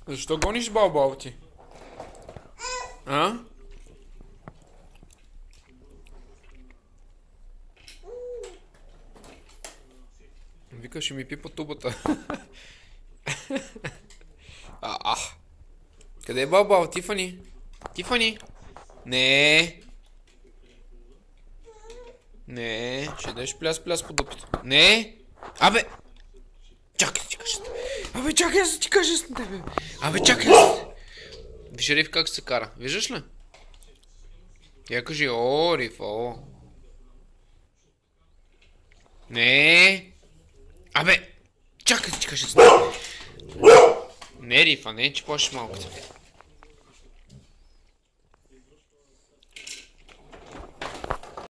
Защо гониш Бао ти? А? Вика, ще ми пипа тубата. Къде е Бао? Тифани? Тифани? Не. Не. Ще дадеш пляс по дупето. Не. Абе. Чакай, ти кажа. Абе, чакай, аз ти кажа с тебе. Абе, чакай. Виж Риф как се кара. Виждаш ли? Я кажи, о, Риф, о. Не. Абе. Чакай, ти кажа с тебе. Не, Рифа, не, че плашиш малкото.